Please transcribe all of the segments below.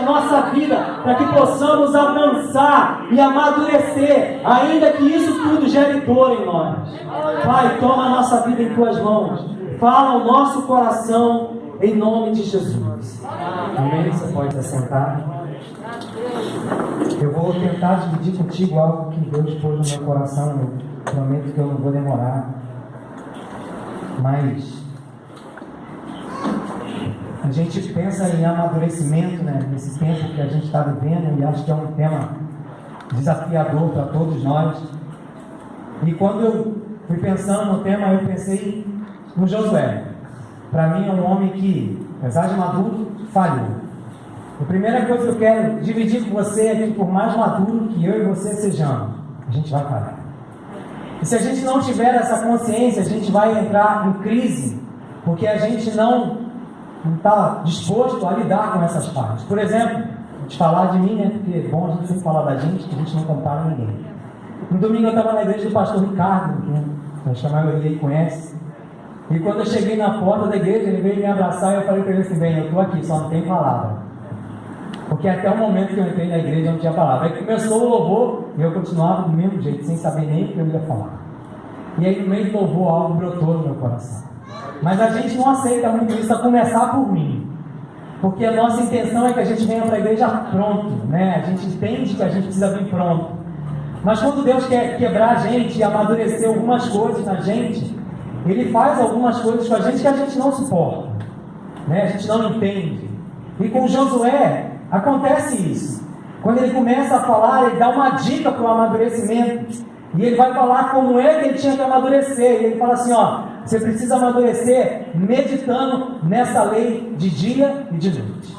a nossa vida, para que possamos alcançar e amadurecer, ainda que isso tudo gere dor em nós. Pai, toma a nossa vida em Tuas mãos, fala ao nosso coração, em nome de Jesus. Amém? Você pode se assentar. Eu vou tentar dividir contigo algo que Deus pôs no meu coração. Eu prometo que eu não vou demorar. Mas a gente pensa em amadurecimento, né? Nesse tempo que a gente está vivendo, e acho que é um tema desafiador para todos nós. E quando eu fui pensando no tema, eu pensei no Josué. Para mim é um homem que, apesar de maduro, falhou. A primeira coisa que eu quero dividir com você é que, por mais maduro que eu e você sejamos, a gente vai falhar. E se a gente não tiver essa consciência, a gente vai entrar em crise, porque a gente não está disposto a lidar com essas partes. Por exemplo, vou te falar de mim, né? Porque é bom a gente sempre falar da gente, que a gente não compara ninguém. No domingo eu estava na igreja do pastor Ricardo, que acho que a maioria aí conhece. E quando eu cheguei na porta da igreja, ele veio me abraçar e eu falei para ele assim: bem, eu estou aqui, só não tem palavra. Porque até o momento que eu entrei na igreja não tinha palavra. Aí começou o louvor e eu continuava do mesmo jeito, sem saber nem o que eu ia falar. E aí no meio do louvor algo brotou no meu coração. Mas a gente não aceita muito isso, a começar por mim. Porque a nossa intenção é que a gente venha para a igreja pronto, né? A gente entende que a gente precisa vir pronto. Mas quando Deus quer quebrar a gente e amadurecer algumas coisas na gente, Ele faz algumas coisas com a gente que a gente não suporta, né? A gente não entende. E com Josué acontece isso. Quando ele começa a falar, ele dá uma dica para o amadurecimento. E ele vai falar como é que ele tinha que amadurecer. E ele fala assim, ó: você precisa amadurecer meditando nessa lei de dia e de noite.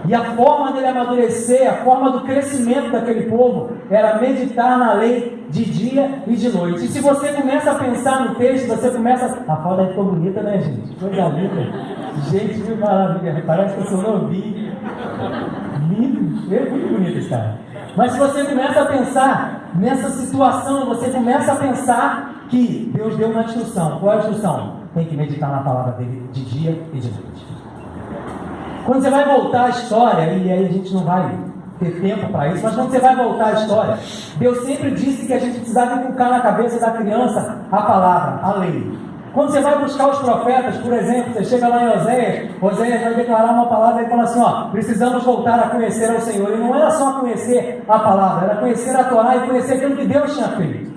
E a forma dele amadurecer, a forma do crescimento daquele povo, era meditar na lei de dia e de noite. E se você começa a pensar no texto, você começa... A foto ficou bonita, né, gente? Coisa linda. Gente, que maravilha. Parece que eu sou novinho. Lindo. É muito bonito esse cara. Mas se você começa a pensar nessa situação, você começa a pensar que Deus deu uma instrução. Qual é a instrução? Tem que meditar na palavra dele de dia e de noite. Quando você vai voltar à história, e aí a gente não vai ter tempo para isso, mas quando você vai voltar à história, Deus sempre disse que a gente precisava inculcar na cabeça da criança a palavra, a lei. Quando você vai buscar os profetas, por exemplo, você chega lá em Oséias vai declarar uma palavra e fala assim, ó: precisamos voltar a conhecer ao Senhor. E não era só conhecer a palavra, era conhecer a Torá e conhecer aquilo que Deus tinha feito.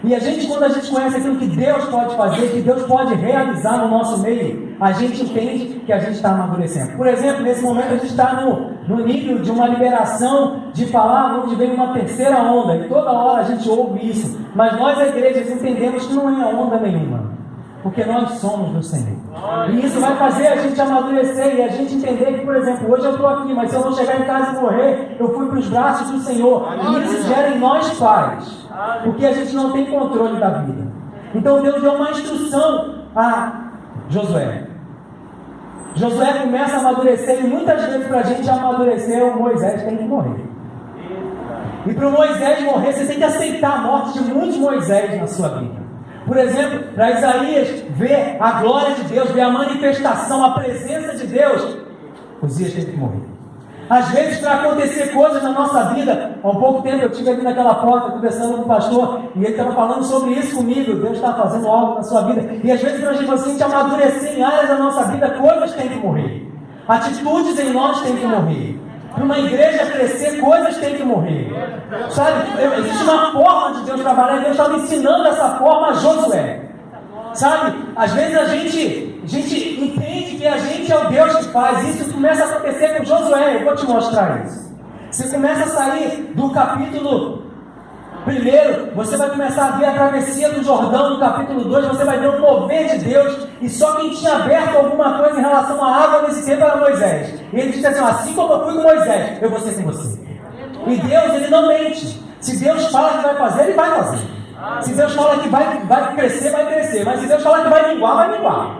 E a gente, quando a gente conhece aquilo que Deus pode fazer, que Deus pode realizar no nosso meio, a gente entende que a gente está amadurecendo. Por exemplo, nesse momento a gente está no nível de uma liberação de falar onde vem uma terceira onda, e toda hora a gente ouve isso, mas nós, a igreja, entendemos que não é onda nenhuma, porque nós somos do Senhor. E isso vai fazer a gente amadurecer e a gente entender que, por exemplo, hoje eu estou aqui, mas se eu não chegar em casa e morrer, eu fui para os braços do Senhor. E isso gera em nós pais, porque a gente não tem controle da vida. Então Deus deu uma instrução a Josué. Josué começa a amadurecer, e muitas vezes para a gente amadurecer, o Moisés tem que morrer. E para o Moisés morrer, você tem que aceitar a morte de muitos Moisés na sua vida. Por exemplo, para Isaías ver a glória de Deus, ver a manifestação, a presença de Deus, Uzias teve que morrer. Às vezes, para acontecer coisas na nossa vida, há um pouco tempo eu estive ali naquela porta conversando com o pastor, e ele estava falando sobre isso comigo. Deus está fazendo algo na sua vida, e às vezes para a gente amadurecer em áreas da nossa vida, coisas têm que morrer, atitudes em nós têm que morrer. Para uma igreja crescer, coisas têm que morrer. Sabe, existe uma forma de Deus trabalhar, e Deus estava ensinando essa forma a Josué. Sabe, às vezes a gente entende que a gente é o Deus que faz. Isso começa a acontecer com Josué. Eu vou te mostrar isso. Você começa a sair do capítulo 1, você vai começar a ver a travessia do Jordão. No capítulo 2, você vai ver o mover de Deus. E só quem tinha aberto alguma coisa em relação à água nesse tempo era Moisés. E ele disse assim, assim como eu fui com Moisés, eu vou ser com você. E Deus, ele não mente. Se Deus fala que vai fazer, ele vai fazer. Se Deus fala que vai crescer, vai crescer. Mas se Deus fala que vai minguar, vai minguar.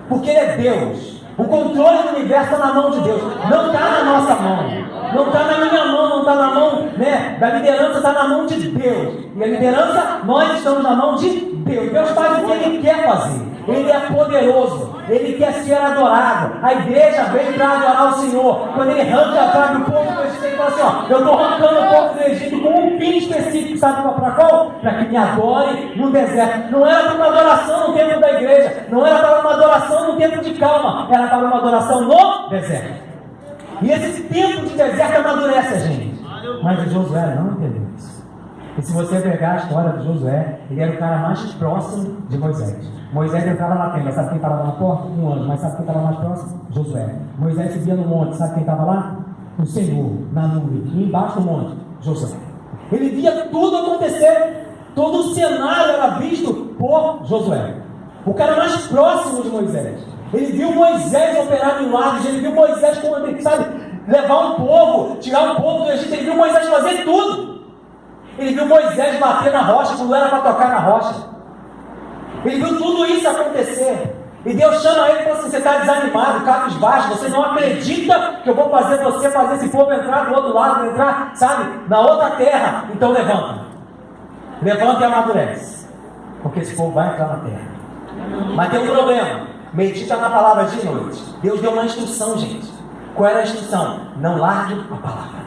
Porque ele é Deus. O controle do universo está na mão de Deus. Não está na nossa mão. Não está na minha mão, não está na mão, né, da liderança, está na mão de Deus. E a liderança, nós estamos na mão de Deus. Deus faz o que Ele quer fazer. Ele é poderoso. Ele quer ser adorado. A igreja veio para adorar o Senhor. Quando ele arranca o povo do Egito, ele fala assim, ó, eu estou arrancando o povo do Egito com um fim específico, sabe para qual? Para que me adore no deserto. Não era para uma adoração no templo da igreja, não era para uma adoração no tempo de calma, era para uma adoração no deserto. E esse tempo de deserto amadurece a gente. Mas o Josué não entendeu isso. E se você pegar a história do Josué, ele era o cara mais próximo de Moisés. Moisés entrava na tenda, sabe quem estava na porta? Um anjo, mas sabe quem estava mais próximo? Josué. Moisés subia no monte, sabe quem estava lá? O Senhor, na nuvem, e embaixo do monte, Josué. Ele via tudo acontecer, todo o cenário era visto por Josué. O cara mais próximo de Moisés. Ele viu Moisés operar milagres, ele viu Moisés, sabe, levar um povo, tirar um povo do Egito, ele viu Moisés fazer tudo. Ele viu Moisés bater na rocha quando era para tocar na rocha. Ele viu tudo isso acontecer. E Deus chama ele e fala assim, você está desanimado, cabisbaixo, você não acredita que eu vou fazer você fazer esse povo entrar do outro lado, entrar, sabe, na outra terra. Então levanta. Levanta e amadurece. Porque esse povo vai entrar na terra. Mas tem um problema. Medita na palavra de noite. Deus deu uma instrução, gente. Qual era a instrução? Não largue a palavra.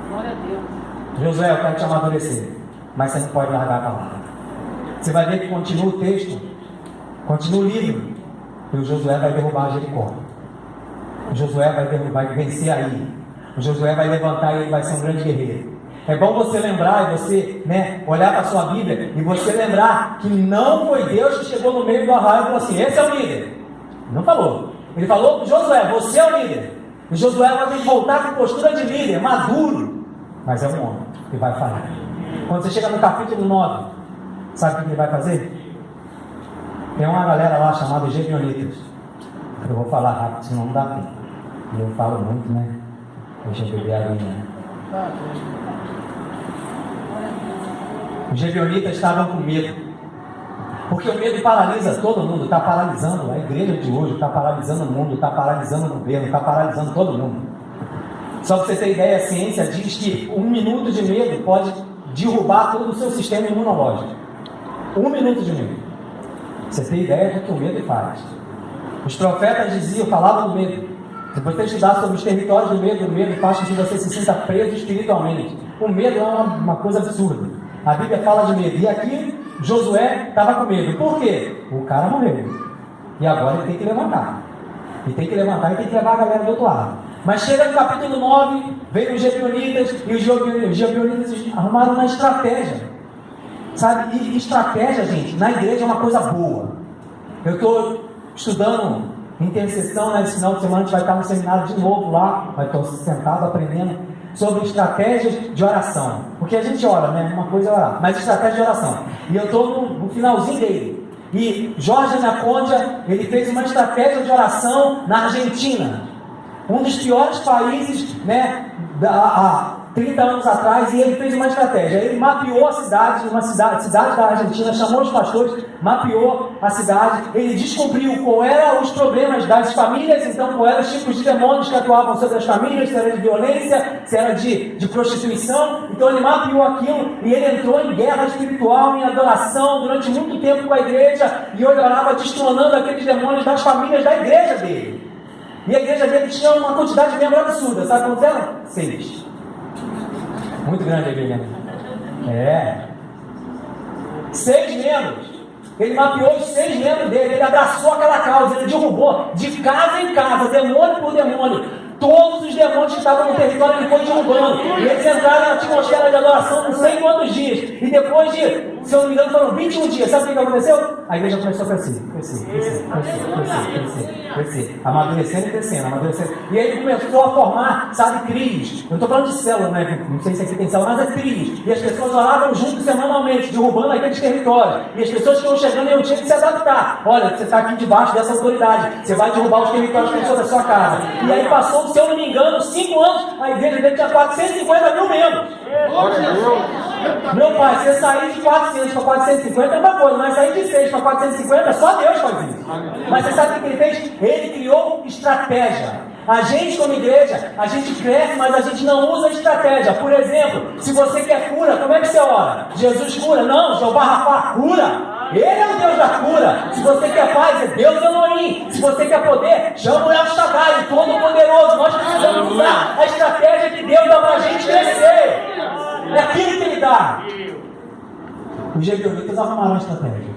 Glória a Deus. Josué, eu quero te amadurecer, mas você não pode largar a palavra. Você vai ver que continua o texto, continua o livro, e o Josué vai derrubar Jericó. O Josué vai vencer aí. O Josué vai levantar e ele vai ser um grande guerreiro. É bom você lembrar e você, olhar para a sua Bíblia e você lembrar que não foi Deus que chegou no meio do arraial e falou assim, esse é o líder. Não falou. Ele falou para Josué, você é o líder. E Josué vai ter que voltar com postura de líder, maduro. Mas é um homem que vai falar. Quando você chega no capítulo 9, sabe o que ele vai fazer? Tem uma galera lá chamada Gebionitas. Eu vou falar rápido, senão não dá tempo. E eu falo muito, né? Deixa eu beber a linha. Os Gebionitas estavam com medo. Porque o medo paralisa todo mundo. Está paralisando a igreja de hoje, está paralisando o mundo, está paralisando o governo, está paralisando todo mundo. Só para você ter ideia, a ciência diz que 1 minuto de medo pode derrubar todo o seu sistema imunológico. 1 minuto de medo. Você tem ideia do que o medo faz. Os profetas diziam, falavam do medo. Se você estudar sobre os territórios do medo, o medo faz com que você se sinta preso espiritualmente. O medo é uma coisa absurda. A Bíblia fala de medo. E aqui, Josué estava com medo. Por quê? O cara morreu. E agora ele tem que levantar. E tem que levantar e tem que levar a galera do outro lado. Mas chega no capítulo 9, vem os Gebionitas, e os Gebionitas arrumaram uma estratégia. Sabe? E estratégia, gente, na igreja é uma coisa boa. Eu estou estudando intercessão, nesse final de semana a gente vai estar no seminário de novo lá, vai estar sentado aprendendo sobre estratégias de oração. Porque a gente ora, né? Uma coisa é orar, mas estratégia de oração. E eu estou no finalzinho dele. E Jorge Anaconda, ele fez uma estratégia de oração na Argentina. Um dos piores países, há 30 anos atrás, e ele fez uma estratégia. Ele mapeou a cidade, cidade da Argentina, chamou os pastores, mapeou a cidade, ele descobriu qual eram os problemas das famílias, então qual eram os tipos de demônios que atuavam sobre as famílias, se era de violência, se era de prostituição. Então ele mapeou aquilo e ele entrou em guerra espiritual, em adoração, durante muito tempo com a igreja, e orava destronando aqueles demônios das famílias da igreja dele. E a igreja dele tinha uma quantidade de membros absurda. Sabe quantos eram? 6. Muito grande a igreja. 6 membros. Ele mapeou os 6 membros dele. Ele abraçou aquela causa. Ele derrubou de casa em casa, demônio por demônio. Todos os demônios que estavam no território ele foi derrubando. E eles entraram na atmosfera de adoração não sei quantos dias. E depois de, se eu não me engano, foram 21 dias. Sabe o que aconteceu? A igreja começou a crescer. Amadurecendo e crescendo, amadurecendo. E aí ele começou a formar, sabe, crios. Eu não estou falando de célula, né? Não sei se aqui tem célula, mas é crios. E as pessoas oravam juntos semanalmente, derrubando aqueles territórios. E as pessoas que iam chegando iam ter que se adaptar. Olha, você está aqui debaixo dessa autoridade. Você vai derrubar os territórios que tem sobre a sua casa. E aí passou, se eu não me engano, 5 anos, a igreja dele tinha 450 mil membros. Meu pai, você sair de 400 para 450 é uma coisa, mas sair de 6 para 450, só Deus faz isso. Mas você sabe o que ele fez? Ele criou estratégia. A gente, como igreja, a gente cresce, mas a gente não usa estratégia. Por exemplo, se você quer cura, como é que você ora? Jesus cura? Não, Jeová Rafá cura. Ele é o Deus da cura. Se você quer paz, é Deus Elohim. Se você quer poder, chama o El Shaddai, o Todo-Poderoso. Nós precisamos usar a estratégia que Deus dá para a gente crescer. É aquilo que Ele dá. Os gibeonitas arrumaram a estratégia,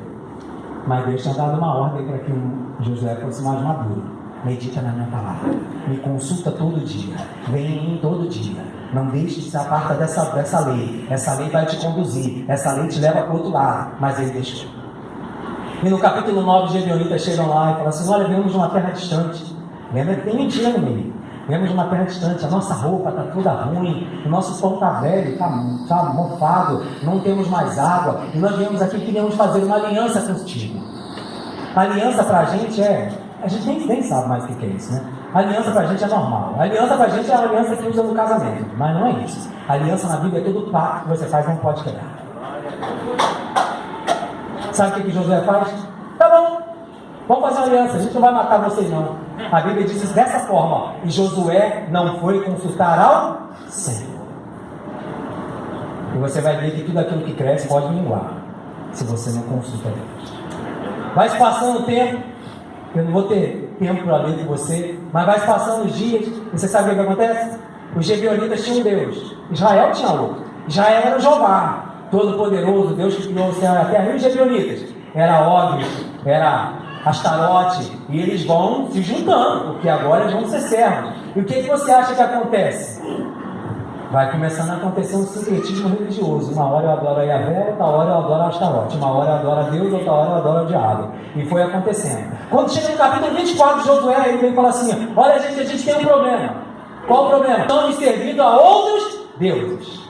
mas Deus tinha dado uma ordem para que Josué fosse mais maduro. Medita na minha palavra, me consulta todo dia, vem em mim todo dia, não deixe de se apartar dessa lei. Essa lei vai te conduzir, essa lei te leva para o outro lado. Mas ele deixou. E no capítulo 9, os gibeonitas chegam lá e falam assim: olha, viemos de uma terra distante. Lembra que tem mentira no meio. Viemos de uma terra distante, a nossa roupa está toda ruim, o nosso pão está velho, está mofado, não temos mais água, e nós viemos aqui e queríamos fazer uma aliança contigo. A aliança para a gente a gente nem sabe mais o que é isso, né? A aliança para a gente é normal. A aliança para a gente é a aliança que usa no casamento, mas não é isso. A aliança na Bíblia é todo pacto que você faz, não pode quebrar. Sabe o que Josué faz? Tá bom, vamos fazer uma aliança, a gente não vai matar vocês não. A Bíblia diz isso dessa forma, ó, e Josué não foi consultar ao Senhor. E você vai ver que tudo aquilo que cresce pode minguar, se você não consulta Deus. Vai se passando o tempo, eu não vou ter tempo para ler com você, mas vai se passando os dias, e você sabe o que acontece? Os gibeonitas tinham um Deus, Israel tinha outro. Israel era o Jeová, todo-poderoso, Deus que criou o céu e a terra. E os gibeonitas? Era Og, era Astarote, e eles vão se juntando, porque agora eles vão ser servos. E o que você acha que acontece? Vai começando a acontecer um sincretismo religioso. Uma hora eu adoro a Yahvé, outra hora eu adoro a Astarote. Uma hora eu adoro a Deus, outra hora eu adoro o diabo. E foi acontecendo. Quando chega no capítulo 24 de Josué, ele vem e fala assim: olha, gente, a gente tem um problema. Qual o problema? Estamos servindo a outros deuses.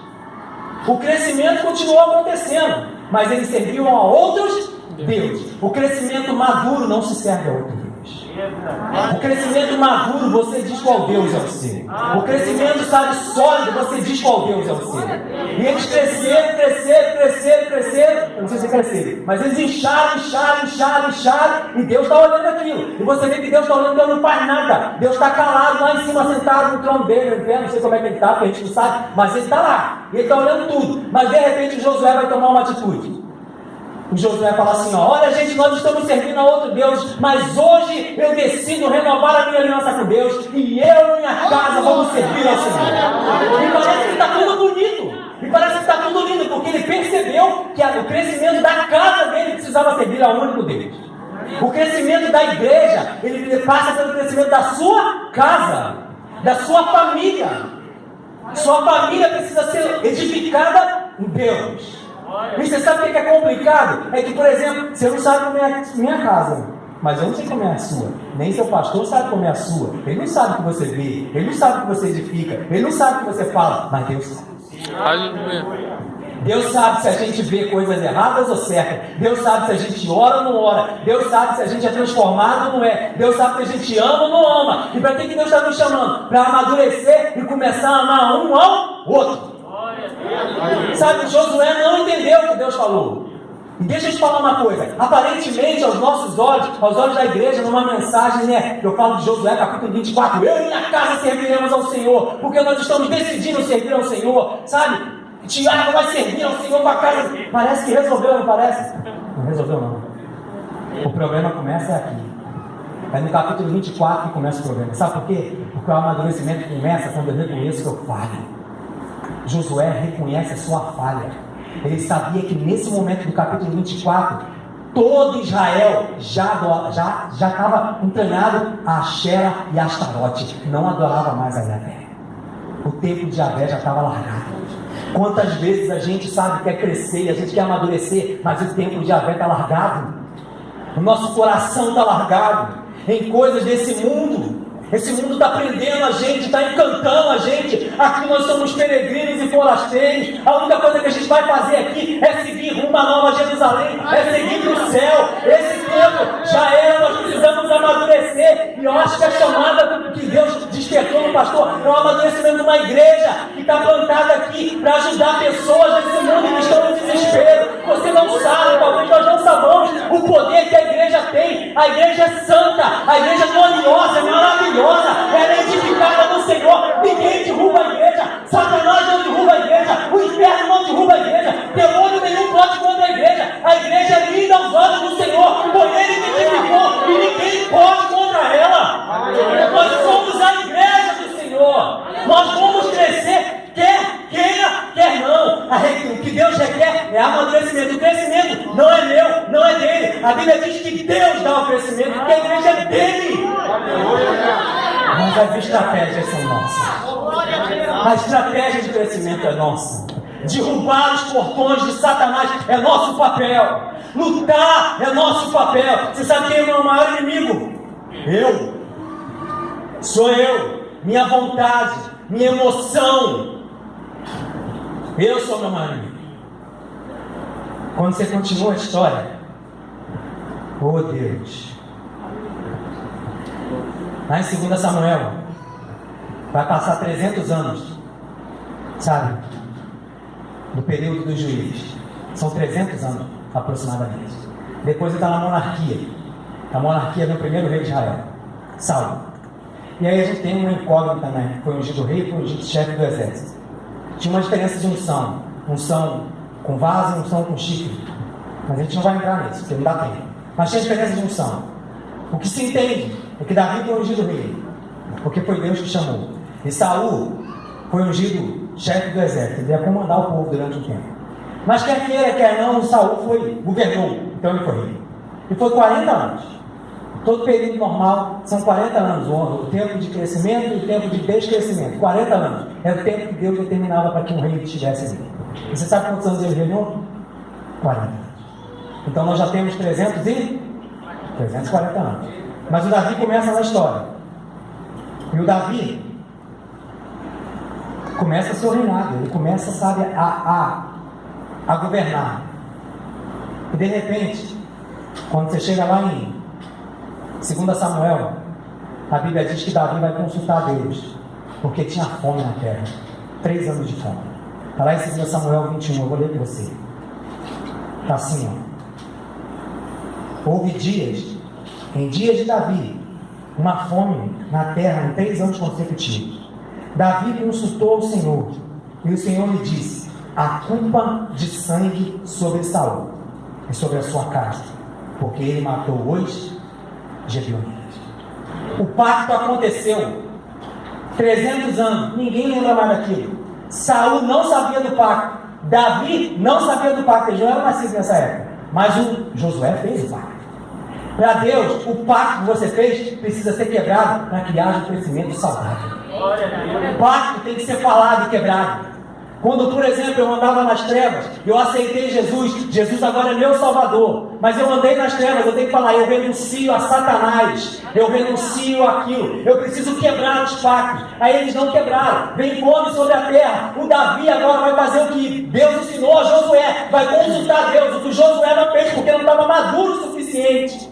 O crescimento continuou acontecendo, mas eles serviam a outros deuses. O crescimento maduro não se serve a outro Deus. O crescimento maduro, você diz qual Deus é o seu. O crescimento, sabe, sólido, você diz qual Deus é o seu. E eles cresceram. Eu não sei se cresceram, mas eles incharam, e Deus está olhando aquilo. E você vê que Deus está olhando e Deus não faz nada. Deus está calado lá em cima, sentado no trono dele. Eu não sei como é que ele está, porque a gente não sabe, mas ele está lá. E ele está olhando tudo. Mas de repente o Josué vai tomar uma atitude. O Josué fala assim: ó, olha, gente, nós estamos servindo a outro Deus, mas hoje eu decido renovar a minha aliança com Deus, e eu e minha casa vamos servir ao Senhor. E parece que está tudo bonito, e parece que está tudo lindo, porque ele percebeu que o crescimento da casa dele precisava servir ao único Deus. O crescimento da igreja, ele passa pelo crescimento da sua casa, da sua família. Sua família precisa ser edificada em Deus. E você sabe o que é complicado? É que, por exemplo, você não sabe como é a minha casa, mas eu não sei como é a sua. Nem seu pastor sabe como é a sua. Ele não sabe o que você vê, ele não sabe o que você edifica, ele não sabe o que você fala, mas Deus sabe. Deus sabe se a gente vê coisas erradas ou certas. Deus sabe se a gente ora ou não ora. Deus sabe se a gente é transformado ou não é. Deus sabe se a gente ama ou não ama. E para que Deus está nos chamando? Para amadurecer e começar a amar um ao outro. Sabe, Josué não entendeu o que Deus falou. E deixa eu te falar uma coisa. Aparentemente, aos nossos olhos, aos olhos da igreja, numa mensagem, né? Eu falo de Josué, capítulo 24. Eu e minha casa serviremos ao Senhor, porque nós estamos decidindo servir ao Senhor. Sabe? Tiago vai servir ao Senhor com a casa. Parece que resolveu, não parece? Não resolveu, não. O problema começa aqui. É no capítulo 24 que começa o problema. Sabe por quê? Porque o amadurecimento começa quando eu reconheço que eu falho. Josué reconhece a sua falha. Ele sabia que nesse momento do capítulo 24, todo Israel já estava entranhado a Axera e a Astarote. Não adorava mais a Yahvé. O templo de Yahvé já estava largado. Quantas vezes a gente sabe que quer crescer, a gente quer amadurecer, mas o templo de Yahvé está largado. O nosso coração está largado em coisas desse mundo. Esse mundo está prendendo a gente, está encantando a gente. Aqui nós somos peregrinos e forasteiros. A única coisa que a gente vai fazer aqui é seguir rumo à Nova Jerusalém, é seguir para o céu. Esse tempo já era, nós precisamos amadurecer. E eu acho que a chamada que Deus despertou no pastor é o amadurecimento de uma igreja que está plantada aqui para ajudar pessoas desse mundo que estão em desespero. Você não sabe, talvez nós não sabemos o poder que a igreja tem. A igreja é santa, a igreja é gloriosa, é maravilhosa. Ela é edificada no Senhor. Ninguém derruba a igreja. Satanás não derruba a igreja. O inferno não derruba a igreja. Demônio nenhum pode contra a igreja. A igreja é linda aos estratégias são nossas. A estratégia de crescimento é nossa. Derrubar os portões de Satanás é nosso papel. Lutar é nosso papel. Você sabe quem é o meu maior inimigo? Eu. Sou eu. Minha vontade, minha emoção. Eu sou o meu maior inimigo. Quando você continua a história, oh Deus, lá em 2 Samuel, vai passar 300 anos, sabe, do período dos juízes. São 300 anos, aproximadamente. Depois está na monarquia. A monarquia do primeiro rei de Israel, Saul. E aí a gente tem uma incógnita, né? Foi ungido rei, foi ungido chefe do exército. Tinha uma diferença de unção. Unção com vaso e unção com chifre. Mas a gente não vai entrar nisso, porque não dá tempo. Mas tinha diferença de unção. O que se entende é que Davi foi ungido rei, porque foi Deus que chamou. E Saul foi ungido chefe do exército. Ele ia comandar o povo durante um tempo. Mas quer queira, quer não, Saul governou. Então ele foi rei. E foi 40 anos. Todo período normal são 40 anos. O tempo de crescimento e o tempo de descrescimento. 40 anos. É o tempo que Deus determinava para que um rei estivesse ali. E você sabe quantos anos ele reinou? 40 anos. Então nós já temos 340 anos. Mas o Davi começa na história. E o Davi começa a seu reinado. Ele começa, sabe, a governar. E de repente, quando você chega lá em 2 Samuel, a Bíblia diz que Davi vai consultar Deus, porque tinha fome na terra. 3 anos de fome. Está lá em 2 Samuel 21, eu vou ler para você. Está assim, ó. Houve dias, em dias de Davi, uma fome na terra em 3 anos consecutivos. Davi consultou o Senhor, e o Senhor lhe disse: a culpa de sangue sobre Saul e sobre a sua casa, porque ele matou os Gebeonitas. O pacto aconteceu 300 anos, ninguém lembra mais daquilo. Saul não sabia do pacto, Davi não sabia do pacto, ele já era nascido nessa época, mas o Josué fez o pacto. Para Deus, o pacto que você fez precisa ser quebrado para que haja um crescimento saudável. O pacto tem que ser falado e quebrado. Quando, por exemplo, eu andava nas trevas, eu aceitei Jesus, Jesus agora é meu Salvador, mas eu andei nas trevas, eu tenho que falar, eu renuncio a Satanás, eu renuncio aquilo, eu preciso quebrar os pactos. Aí eles não quebraram, vem fome sobre a terra. O Davi agora vai fazer o que Deus ensinou a Josué, vai consultar Deus, o que Josué não fez, porque não estava maduro o suficiente.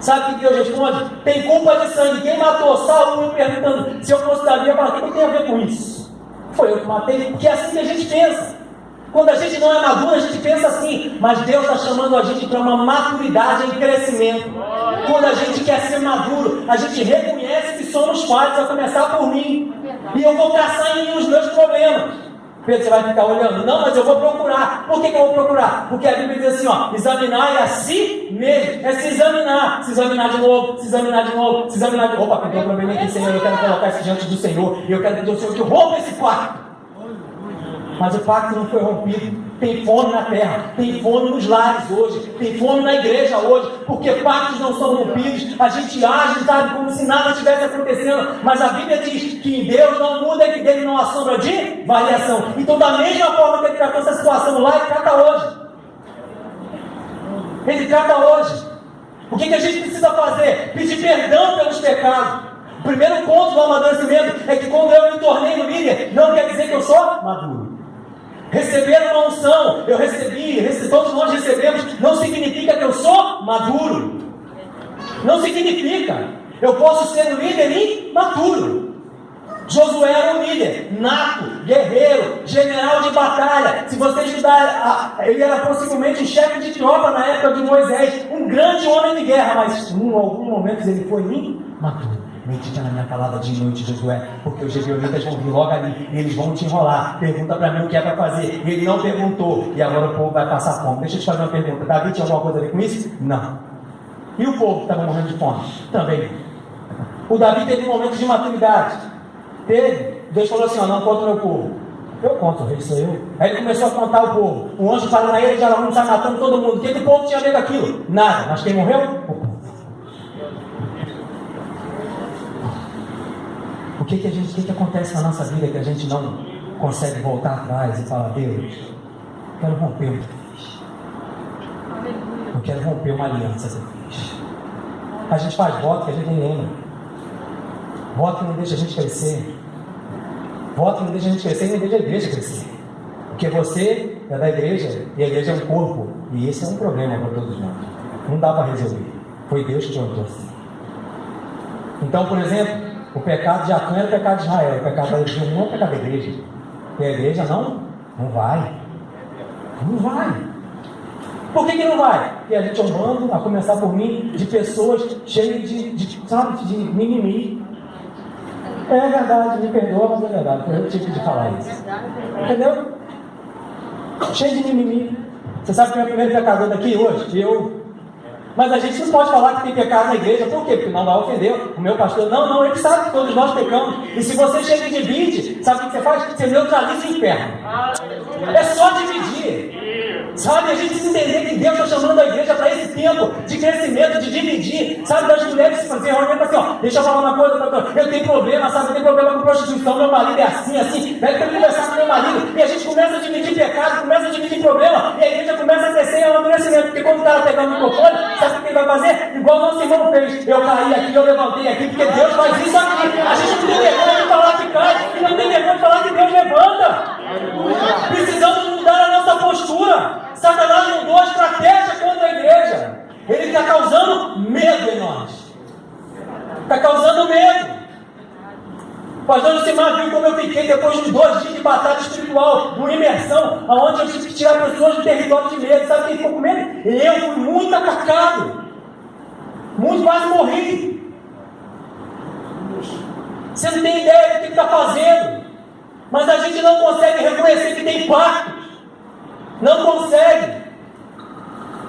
Sabe o que Deus responde? Tem culpa de sangue, quem matou? Saul me perguntando, se eu fosse Davi, eu falo, o que tem a ver com isso? Foi eu que matei, porque é assim que a gente pensa. Quando a gente não é maduro, a gente pensa assim, mas Deus está chamando a gente para uma maturidade em crescimento. Quando a gente quer ser maduro, a gente reconhece que somos falhos, a começar por mim, e eu vou caçar em mim os meus problemas. Pedro, você vai ficar olhando? Não, mas eu vou procurar. Por que eu vou procurar? Porque a Bíblia diz assim, ó, examinar é a si mesmo, é se examinar de novo, se examinar de novo, se examinar de novo. Opa, tem um problema aqui, Senhor, eu quero colocar isso diante do Senhor, e eu quero pedir ao Senhor que rompa esse pacto. Mas o pacto não foi rompido. Tem fome na terra, tem fome nos lares hoje, tem fome na igreja hoje, porque pactos não são rompidos. A gente age, sabe, como se nada estivesse acontecendo, mas a Bíblia diz que em Deus não muda e que dele não há sombra de variação. Então, da mesma forma que ele tratou essa situação lá, ele trata hoje. Ele trata hoje. O que a gente precisa fazer? Pedir perdão pelos pecados. O primeiro ponto do amadurecimento é que quando eu me tornei um líder, não quer dizer que eu sou maduro. Receber uma unção, eu recebi, todos nós recebemos, não significa que eu sou maduro. Não significa. Eu posso ser um líder imaturo. Josué era um líder nato, guerreiro, general de batalha. Se você estudar, ele era possivelmente o chefe de tropa na época de Moisés, um grande homem de guerra, mas em alguns momentos ele foi imaturo. Medita na minha palavra de noite, Josué, porque os Gebeonitas vão vir logo ali e eles vão te enrolar. Pergunta para mim o que é para fazer. Ele não perguntou e agora o povo vai passar fome. Deixa eu te fazer uma pergunta. Davi tinha alguma coisa a ver com isso? Não. E o povo que estava morrendo de fome? Também. O Davi teve um momento de maturidade. Teve. Deus falou assim, ó, não conta o meu povo. Eu conto, o rei sou eu. Aí ele começou a contar o povo. O anjo falou na ele, já não está matando todo mundo. O que o povo tinha a ver com aquilo? Nada. Mas quem morreu? O povo. O que acontece na nossa vida que a gente não consegue voltar atrás e falar: Deus, eu quero romper o que eu fiz. Eu quero romper uma aliança que eu fiz. A gente faz voto que a gente nem lembra. Voto que não deixa a gente crescer. Voto que não deixa a gente crescer e nem deixa a igreja crescer. Porque você é da igreja e a igreja é um corpo. E esse é um problema para todos nós. Não dá para resolver. Foi Deus que te orientou assim. Então, por exemplo, o pecado de Acã era o pecado de Israel. O pecado de um não é o pecado da igreja. E a igreja não vai. Não vai. Por que não vai? Porque a gente é um bando, a começar por mim, de pessoas cheias de mimimi. É verdade, me perdoa, mas é verdade. Eu tive de falar isso. Entendeu? Cheio de mimimi. Você sabe quem é o primeiro pecador daqui hoje? Eu. Mas a gente não pode falar que tem pecado na igreja. Por quê? Porque não vai ofender o meu pastor. Não, ele sabe que todos nós pecamos. E se você chega e divide, sabe o que você faz? Você neutraliza o inferno. É só dividir. Sabe, a gente precisa entender que Deus está chamando a igreja para esse tempo de crescimento, de dividir. Sabe, das mulheres se fazer reunião assim, ó, deixa eu falar uma coisa, pastor. Eu tenho problema, sabe, eu tenho problema com prostituição, meu marido é assim. Vai ter que conversar com meu marido. E a gente começa a dividir pecado, começa a dividir problema. E a igreja começa a crescer em amadurecimento. Porque quando o cara pegar o microfone, sabe o que ele vai fazer? Igual o nosso irmão fez. Eu caí aqui, eu levantei aqui, porque Deus faz isso aqui. A gente não tem vergonha de falar que cai, e não tem vergonha de falar que Deus levanta. Precisamos mudar a nossa postura. Satanás mudou a estratégia contra a igreja. Ele está causando medo em nós. Está causando medo. Pastor Josimar viu como eu fiquei depois de 2 dias de batalha espiritual, uma imersão, onde eu tive que tirar pessoas do território de medo. Sabe quem ficou com medo? Eu fui muito atacado. Muito, quase morri. Você não tem ideia do que está fazendo. Mas a gente não consegue reconhecer que tem pactos. Não consegue.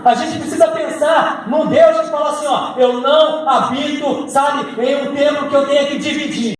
A gente precisa pensar no Deus que fala assim, ó, eu não habito, sabe, em um templo que eu tenha que dividir.